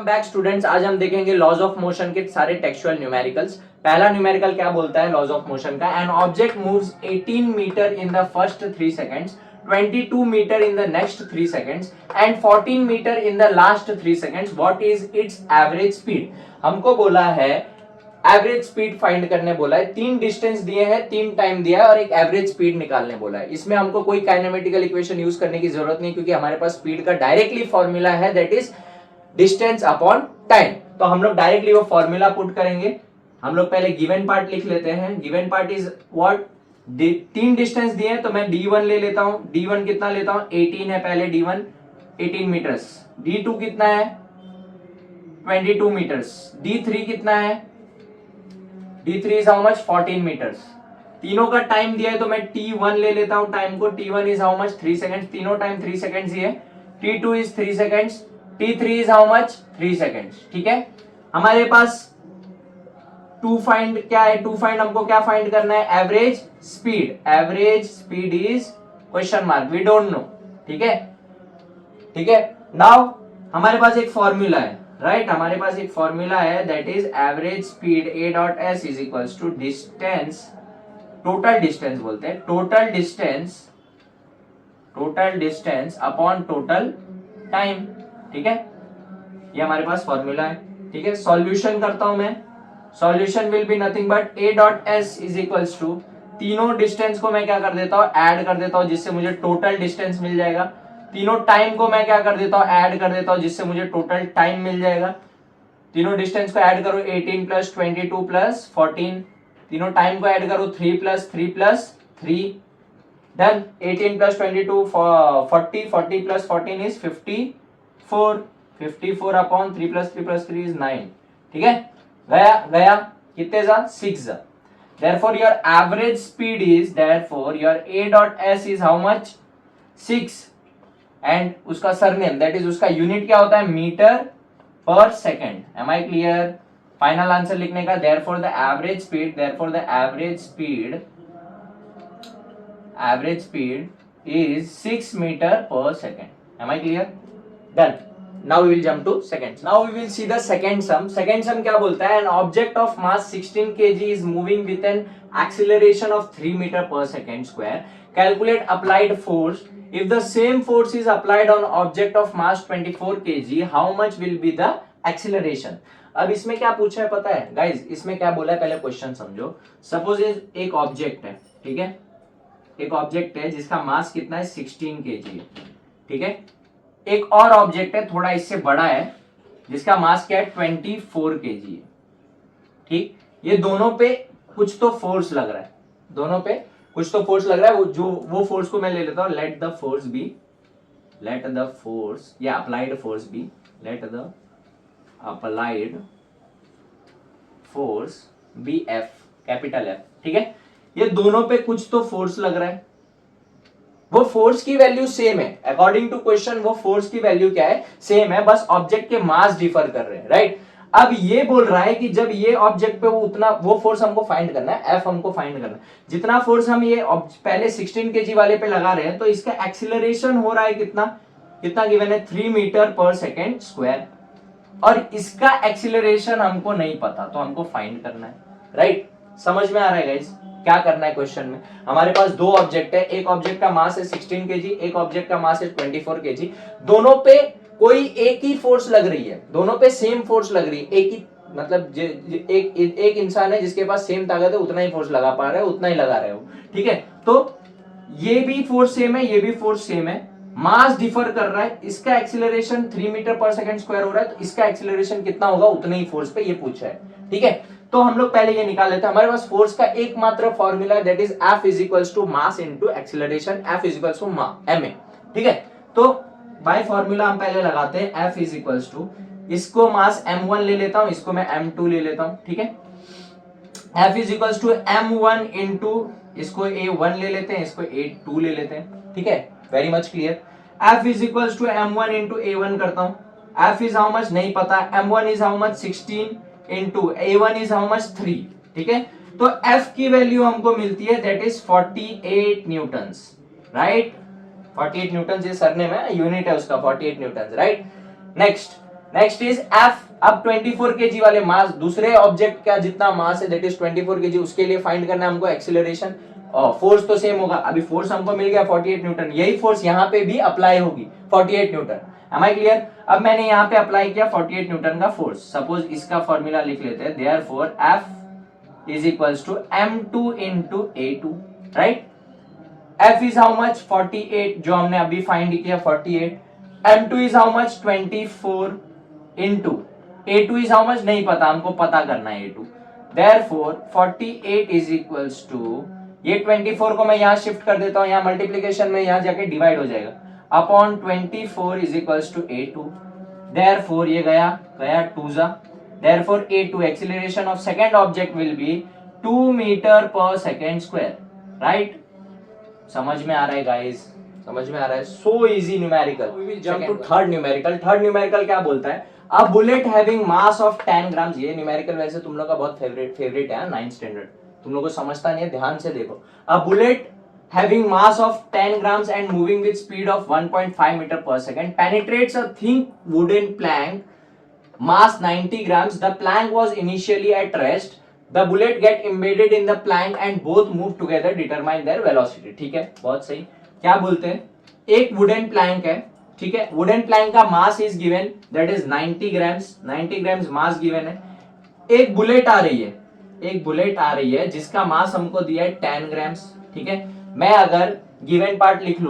Back students. आज हम देखेंगे लॉज ऑफ मोशन के सारे टेक्सचुअल न्यूमेरिकल्स। पहला न्यूमेरिकल क्या बोलता है लॉज ऑफ मोशन का? An object moves 18 metre in the first 3 seconds, 22 metre in the next 3 seconds and 14 metre in the last 3 seconds. What is its average speed? हमको बोला है एवरेज स्पीड फाइंड करने बोला है। 3 डिस्टेंस दिए हैं, 3 time दिया है और एक एवरेज स्पीड निकालने बोला है। इसमें हमको कोई काइनेमेटिकल इक्वेशन यूज करने की जरूरत नहीं, क्योंकि हमारे पास स्पीड का डायरेक्टली फॉर्मूला है, that is distance upon time. तो हम लोग डायरेक्टली वो फॉर्मूला पुट करेंगे। हम लोग पहले गिवन पार्ट लिख लेते हैं। Given part is what? 3 distance दिए हैं तो मैं D1 ले लेता हूं। D1 कितना लेता हूं? 18 है पहले D1, 18 मीटर्स। D2 कितना है? 22 मीटर्स। D3 कितना है? D3 is how much? 14 metres. तीनों का टाइम दिया है तो मैं T1 ले लेता हूं टाइम को। T1 is how much? 3 seconds. तीनों टाइम 3 सेकंड्स ही है। T2 is 3 seconds. T3 is how much? 3 seconds. ठीक है, हमारे पास टू फाइंड क्या है? टू फाइंड हमको क्या फाइंड करना है? Average speed. Average speed is question mark, we don't know. ठीक है, ठीक है। नाउ हमारे पास एक फॉर्मूला है, राइट? हमारे पास एक फॉर्मूला है, that is average speed A dot S is equals to distance, total distance बोलते हैं, total distance upon total time. ठीक है, ये हमारे पास फॉर्मूला है। ठीक है, सॉल्यूशन करता हूं मैं। Solution will be nothing but A dot S is equals to, तीनों डिस्टेंस को मैं क्या कर देता हूं? ऐड कर देता हूं, जिससे मुझे टोटल डिस्टेंस मिल जाएगा। तीनों टाइम को मैं क्या कर देता हूं? ऐड कर देता हूं, जिससे मुझे टोटल टाइम मिल जाएगा। तीनों डिस्टेंस को ऐड करो, 18 प्लस 22 प्लस 14। तीनों टाइम को ऐड करो, 3 plus 3 plus 3। Done. 18 plus 22 40, 40 plus 14 is 54। 54 upon 3 plus 3 plus 3 is 9। ठीक है, गया गया कितने जा? 6 जा। Therefore your average speed is, therefore your A dot S is how much? 6 and उसका सरनेम, that is उसका यूनिट क्या होता है? Metre per second. Am I clear? Final answer लिखने का, therefore the average speed is 6 meter per second. Am I clear? Done. Now we will jump to seconds. Now we will see the second sum. Second sum क्या बोलता है? An object of mass 16 kg is moving with an acceleration of 3 meter per second square. Calculate applied force. If the same force is applied on object of mass 24 kg, how much will be the acceleration? अब इसमें क्या पूछा है पता है guys? इसमें क्या बोला है पहले क्वेश्चन समझो। सपोज एक ऑब्जेक्ट है, ठीक है, एक ऑब्जेक्ट है जिसका मास कितना है? 16 kg है। ठीक है, एक और ऑब्जेक्ट है थोड़ा इससे बड़ा है, जिसका मास क्या है? 24 kg है। ठीक, ये दोनों पे कुछ तो फोर्स लग रहा है, दोनों पे कुछ तो फोर्स लग रहा है। वो फोर्स को मैं ले लेता हूं, लेट द फोर्स या applied force be, let the applied force be F, capital F। ठीक है, ये दोनों पे कुछ तो फोर्स लग रहा है। वो फोर्स की वैल्यू सेम है, अकॉर्डिंग टू क्वेश्चन वो फोर्स की वैल्यू क्या है? सेम है, बस ऑब्जेक्ट के मास डिफर कर रहे हैं, राइट? अब ये बोल रहा है कि जब ये ऑब्जेक्ट पे वो फोर्स हमको फाइंड करना है, F हमको फाइंड करना है। जितना फोर्स हम ये पहले 16 kg वाले पे लगा रहे हैं, तो इसका एक्सीलरेशन हो रहा है कितना गिवन है? 3 मीटर पर सेकेंड स्क्वायर। और इसका एक्सीलरेशन हमको नहीं पता, तो हमको फाइंड करना है, राइट? समझ में आ रहा है गाइस क्या करना है क्वेश्चन में? हमारे पास दो ऑब्जेक्ट है, एक ऑब्जेक्ट का मास है 16 kg, एक ऑब्जेक्ट का मास है 24 kg। दोनों पे कोई एक ही फोर्स लग रही है, दोनों पे सेम फोर्स लग रही है। एक ही मतलब एक इंसान है जिसके पास सेम ताकत है, उतना ही फोर्स लगा पा रहा है, उतना ही लगा रहे हो। ठीक है, तो ये भी फोर्स सेम है, ये भी फोर्स सेम है, मास डिफर कर रहा है। इसका एक्सीलरेशन 3 मीटर पर सेकंड स्क्वायर हो रहा है, तो इसका एक्सीलरेशन कितना होगा? उतने ही फोर्स पे ये पूछा है। ठीक है, तो हम लोग पहले ये निकाल लेते हैं। हमारे पास फोर्स का एकमात्र formula, that is F is equals to mass into acceleration. F is equals to ma। ठीक है, तो बाय फॉर्मूला हम पहले लगाते हैं, F इज इक्वल्स टू, इसको मास m1 ले लेता हूं, इसको मैं m2 ले लेता हूं। ठीक है, F is equals to m1 into, इसको a1 ले लेते हैं, इसको a2 ले लेते हैं। ठीक है, very much clear. F is equals to m1 into a1 करता हूं। F is how much? नहीं पता। m1 is how much? 16 into a1 is how much? 3। ठीक है, तो F की वैल्यू हमको मिलती है, that is 48 Newton's, right? 48 Newton's ये सरनेम है, यूनिट है उसका 48 Newton's, right? Next next is F. अब 24 kg वाले मास, दूसरे ऑब्जेक्ट का जितना मास है दैट इज 24 kg, उसके लिए फाइंड करना है हमको एक्सीलरेशन। फोर्स तो सेम होगा, अभी फोर्स हमको मिल गया 48 न्यूटन, यही फोर्स यहाँ पे भी अप्लाई होगी 48 न्यूटन। M I clear? अब मैंने यहाँ पे अप्लाई किया 48 न्यूटन का फोर्स। सपोज इसका फॉर्मूला लिख लेते हैं, therefore F is equals to m2 into a2, राइट? F is how much? 48, जो हमने अभी फाइंड किया 48। M2 is how much? 24 into A2 is how much? नहीं पता, हमको पता करना है A2। Therefore 48 is equals to, ये 24 को मैं यहाँ शिफ्ट कर देता हूँ, यहाँ मल्टीप्लीकेशन में यहाँ जाके डिवाइड हो जाएगा, upon 24 is equals to A2। Therefore ये गया 2 जा, therefore A2 acceleration of second object will be 2 meter per second square, right? समझ में आ रहा है गाइस? समझ में आ रहा है? So easy numerical. We will jump to third numerical. Third numerical क्या बोलता है? A bullet having mass of 10 grams. ये न्यूमेरिकल वैसे तुम लोग का बहुत फेवरेट है 9th स्टैंडर्ड, तुम लोग को समझता नहीं है, ध्यान से देखो। A bullet having mass of 10 grams and moving with speed of 1.5 meter per second penetrates a thin wooden plank mass 90 grams. The plank was initially at rest. The bullet get embedded in the plank and both move together. Determine their velocity. ठीक है, बहुत सही। क्या बोलते हैं? एक wooden plank है, ठीक है, वुडन प्लैंक का mass is given that is 90 grams, 90 grams mass given है। एक बुलेट आ रही है, एक बुलेट आ रही है जिसका मास हमको दिया है 10 ग्राम्स, ठीक है। मैं अगर गिवन पार्ट लिख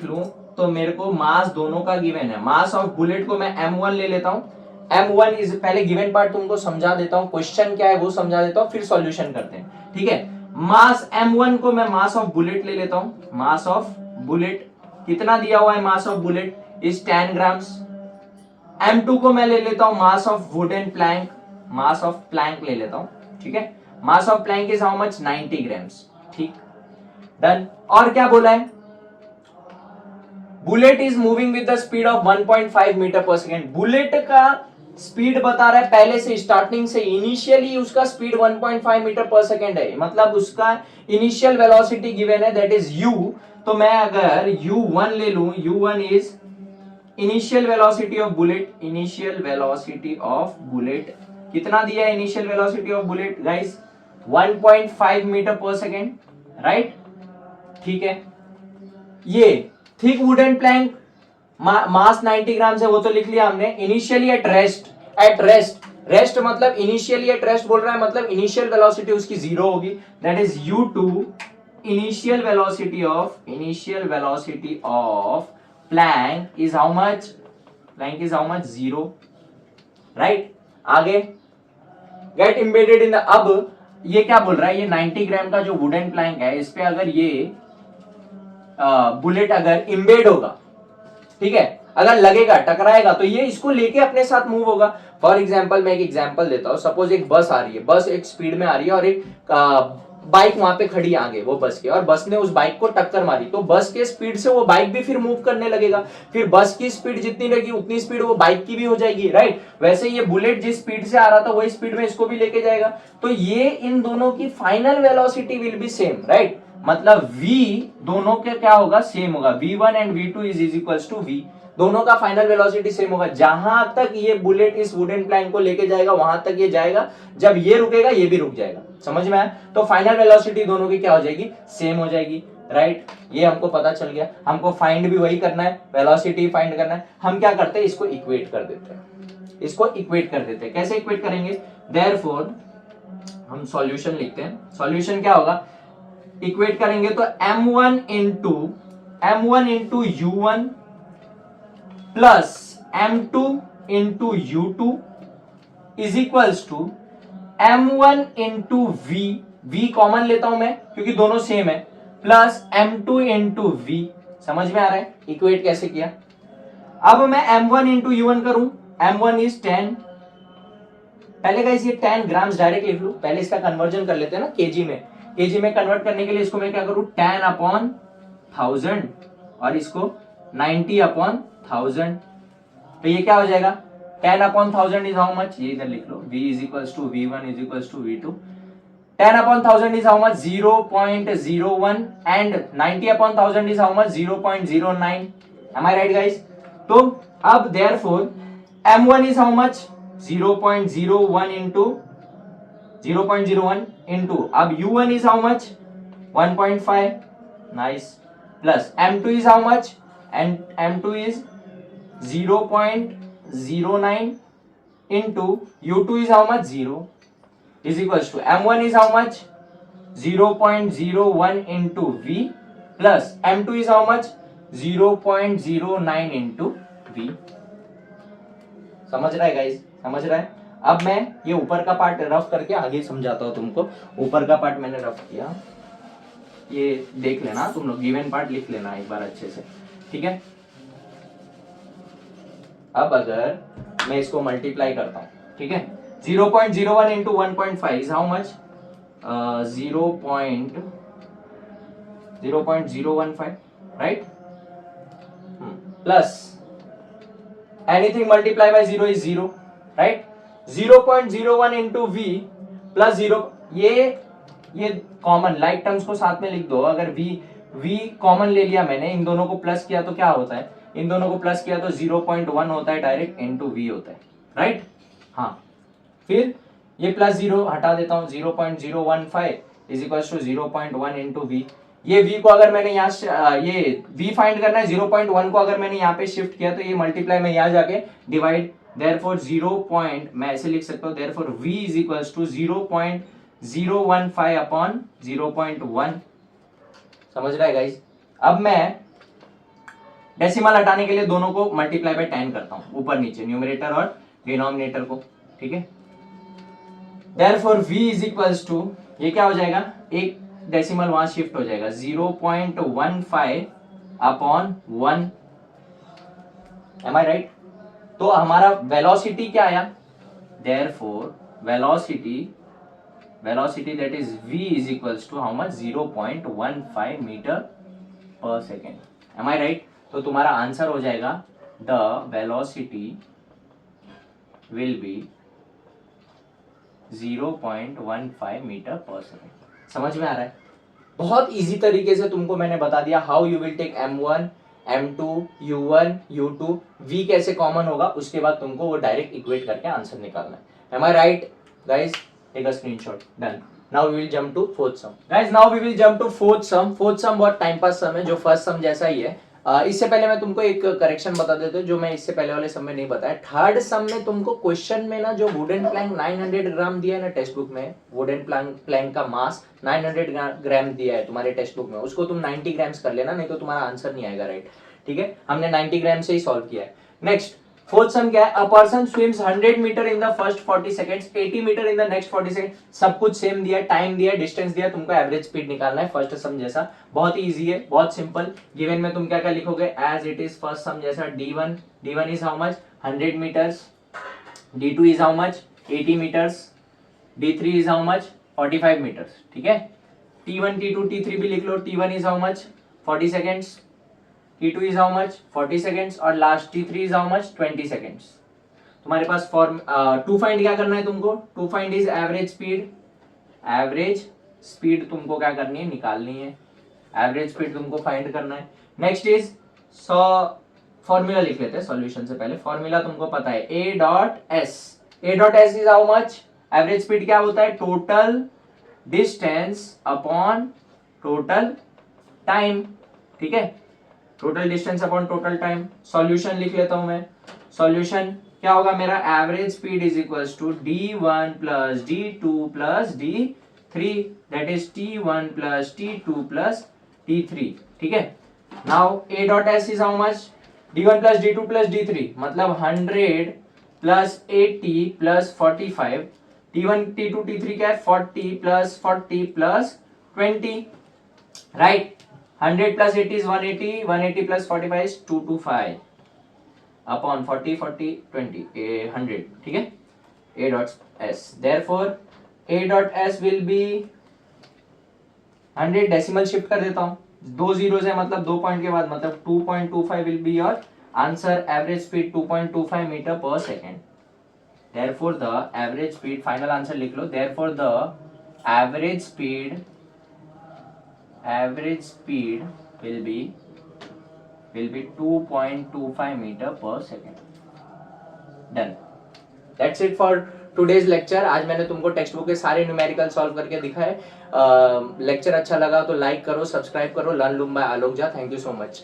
लूं तो मेरे को मास दोनों का गिवन है। मास ऑफ बुलेट को मैं m1 ले लेता हूं। m1 इज, पहले गिवन पार्ट तुमको समझा देता हूं, क्वेश्चन क्या है वो समझा देता हूं, फिर सॉल्यूशन करते हैं, ठीक है। मास m1 को मैं मास ऑफ बुलेट ले लेता हूं। मास ऑफ बुलेट कितना दिया हुआ है? Mass of bullet is 10 grams. m2 को मैं ले लेता हूं mass of wooden plank, mass of plank ले लेता हूं, ठीक है। Mass of plank is how much? 90 grams, ठीक, डन। और क्या बोला है? Bullet is moving with the speed of 1.5 metre per second. Bullet का स्पीड बता रहा है पहले से, स्टार्टिंग से, इनिशियली उसका स्पीड 1.5 मीटर पर सेकेंड है, मतलब उसका इनिशियल वेलोसिटी गिवन है दैट इज u। तो मैं अगर u1 ले लूं, u1 is initial velocity of bullet, initial velocity of bullet कितना दिया है? Initial velocity of bullet guys 1.5 metre per second, right, ठीक है। ये thick wooden plank mass 90 gram है, वो तो लिख लिया हमने। इनिशियली एट रेस्ट, रेस्ट मतलब इनिशियली एट रेस्ट बोल रहा है, मतलब इनिशियल वेलोसिटी उसकी 0 होगी, that is u2 initial velocity of plank is how much? Plank is how much? 0, right. आगे गेट एम्बेडेड इन द, अब ये क्या बोल रहा है? ये 90 ग्राम का जो वुडन प्लैंक है, इस पे अगर ये बुलेट अगर इम्बेड होगा, ठीक है, अगर लगेगा, टकराएगा, तो ये इसको लेके अपने साथ मूव होगा। फॉर एग्जांपल मैं एक एग्जांपल देता हूं, सपोज एक बस आ रही है, बस एक स्पीड में आ रही है और एक बाइक वहां पे खड़ी है आगे वो बस के, और बस ने उस बाइक को टक्कर मारी, तो बस के स्पीड से वो बाइक भी फिर मूव करने लगेगा, फिर बस की स्पीड जितनी रहेगी उतनी स्पीड वो बाइक की भी हो जाएगी, राइट। वैसे ये बुलेट जिस स्पीड से आ रहा था वही स्पीड में इसको भी लेके जाएगा, तो ये इन दोनों की final velocity will be same, right. मतलब v दोनों के क्या होगा? सेम होगा। v1 and v2 is equals to v, दोनों का फाइनल वेलोसिटी सेम होगा। जहां तक ये बुलेट इस वुडन प्लैंक को लेके जाएगा वहां तक ये जाएगा, जब ये रुकेगा ये भी रुक जाएगा, समझ में आया? तो फाइनल वेलोसिटी दोनों की क्या हो जाएगी? सेम हो जाएगी, राइट। ये हमको पता चल गया। हमको फाइंड भी वही करना है, वेलोसिटी फाइंड करना है। हम क्या करते हैं? इसको इक्वेट कर देते हैं, इसको इक्वेट कर देते हैं। कैसे इक्वेट करेंगे? देयरफॉर हम सॉल्यूशन लिखते हैं। सॉल्यूशन क्या होगा? इक्वेट करेंगे तो m1 into u1 plus m2 into u2 is equals to m1 into v common लेता हूं मैं क्योंकि दोनों सेम है, प्लस m2 इंटू v। समझ में आ रहा है इक्वेट कैसे किया? अब मैं m1 इंटू u1 करूं, m1 इज 10, पहले गाइस ये 10 ग्राम्स डायरेक्ट लिख लूं, पहले इसका कन्वर्जन कर लेते हैं ना केजी में। केजी में कन्वर्ट करने के लिए इसको मैं क्या करूं? 10 अपॉन 1000 और इसको 90 अपॉन 1000, तो ये क्या हो जाएगा? 10 अपॉन 1000 इज हाउ मच? ये इधर लिख लो, v is equals to v1 is equals to v2। 10 upon 1000 is how much? 0.01 and 90 upon 1000 is how much? 0.09। Am I right guys? तो अब therefore m1 is how much 0.01 into 0.01 into अब u1 is how much 1.5 nice plus m2 is how much and m2 is 0.09 into u2 is how much 0 is equals to m1 is how much 0.01 into v plus m2 is how much 0.09 into v समझ रहा है guys समझ रहा है अब मैं ये ऊपर का पार्ट रफ करके आगे समझाता हूं तुमको ऊपर का पार्ट मैंने रफ किया ये देख लेना तुम लोग गिवन पार्ट लिख लेना एक बार अच्छे से ठीक है अब अगर मैं इसको मल्टीप्लाई करता हूं ठीक है 0.01 into 1.5 is how much 0.015 right plus anything multiplied by 0 is 0 right 0.01 into v plus 0 ये कॉमन लाइक टर्म्स को साथ में लिख दो अगर v कॉमन ले लिया मैंने इन दोनों को प्लस किया तो क्या होता है इन दोनों को प्लस किया तो 0.1 होता है डायरेक्ट इनटू v होता है राइट हाँ फिर ये प्लस 0 हटा देता हूं 0.015 is equals to 0.1 into v ये v को अगर मैंने यहाँ ये v फाइंड करना है 0.1 को अगर मैंने यहाँ पे शिफ्ट किया तो ये मल्टीप्लाई में यहाँ जाके डिवाइड देयरफॉर 0. मैं ऐसे लिख सकता हूँ therefore v is equals to 0.015 upon 0.1 समझ रहा है गाइस अब मैं डेसिमल हटाने के लिए दोनों को मल्टीप्लाई बाय 10 करता हूँ ऊपर नीचे न्यूमरेटर और डिनोमिनेटर को ठीक है therefore v is equals to ये क्या हो जाएगा एक डेसिमल वहां शिफ्ट हो जाएगा 0.15 अपॉन 1 एम आई राइट तो हमारा वेलोसिटी क्या आया therefore velocity that is v is equals to how much 0.15 metre per second am I right तो तुम्हारा आंसर हो जाएगा the velocity will be 0.15 metre per second समझ में आ रहा है बहुत इजी तरीके से तुमको मैंने बता दिया how you will take m1 m2 u1 u2 v कैसे कॉमन होगा उसके बाद तुमको वो डायरेक्ट इक्वेट करके आंसर निकालना है am I right guys take a screenshot done now we will jump to fourth sum guys now we will jump to fourth sum बहुत टाइम पास सम है जो फर्स्ट सम जैसा ही है इससे पहले मैं तुमको एक करेक्शन बता देता हूँ जो मैं इससे पहले वाले सम में नहीं बताया थर्ड सम में तुमको क्वेश्चन में ना जो वुडन प्लैंक 900 ग्राम दिया है ना टेक्स्ट बुक में वुडन प्लैंक का मास 900 ग्राम दिया है तुम्हारे टेक्स्ट बुक में उसको तुम 90 ग्राम्स कर लेना नहीं तो तुम्हारा आंसर नहीं आएगा राइट ठीक है हमने 90 ग्राम से ही सॉल्व किया है नेक्स्ट फोर्थ सम क्या है a person swims 100 metre in the first 40 seconds 80 metre in the next 40 second सब कुछ सेम दिया टाइम दिया डिस्टेंस दिया तुमको एवरेज स्पीड निकालना है फर्स्ट सम जैसा बहुत ही इजी है बहुत सिंपल गिवन में तुम क्या क्या लिखोगे as it is first sum जैसा d1 is how much 100 metres d2 is how much 80 metres d3 is how much 45 metres ठीक है t1 t2 t3 भी लिख लो t1 is how much 40 seconds T2 is how much 40 seconds और last T3 is how much 20 seconds तुम्हारे पास form to find क्या करना है तुमको to find is average speed तुमको क्या करनी है निकालनी है एवरेज स्पीड तुमको फाइंड करना है नेक्स्ट इज फॉर्मूला लिख लेते हैं सॉल्यूशन से पहले फॉर्मूला तुमको पता है a dot S is how much average speed क्या होता है total distance upon total time ठीक है total distance upon total time solution लिख लेता हूं मैं सॉल्यूशन क्या होगा मेरा average speed is equals to d1 plus d2 plus d3 that is t1 plus t2 plus t3 ठीक है now a dot s is how much d1 plus d2 plus d3 मतलब 100 plus 80 plus 45 t1 t2 t3 क्या है 40 plus 40 plus 20 right 100 plus 80 is 180 180 plus 45 is 225 upon 40 20 100 ठीक है a dot s therefore a dot s will be 100 decimal shift कर देता हूं दो zeros है मतलब दो पॉइंट के बाद मतलब 2.25 will be your answer average speed 2.25 metre per second therefore the average speed final answer लिख लो therefore the average speed will be 2.25 meter per second done. That's it for today's lecture. आज मैंने तुमको text book के सारे numerical solve करके दिखाए। Lecture अच्छा लगा तो लाइक करो, सब्सक्राइब करो। Learn loom by Alok Jha. Thank you so much.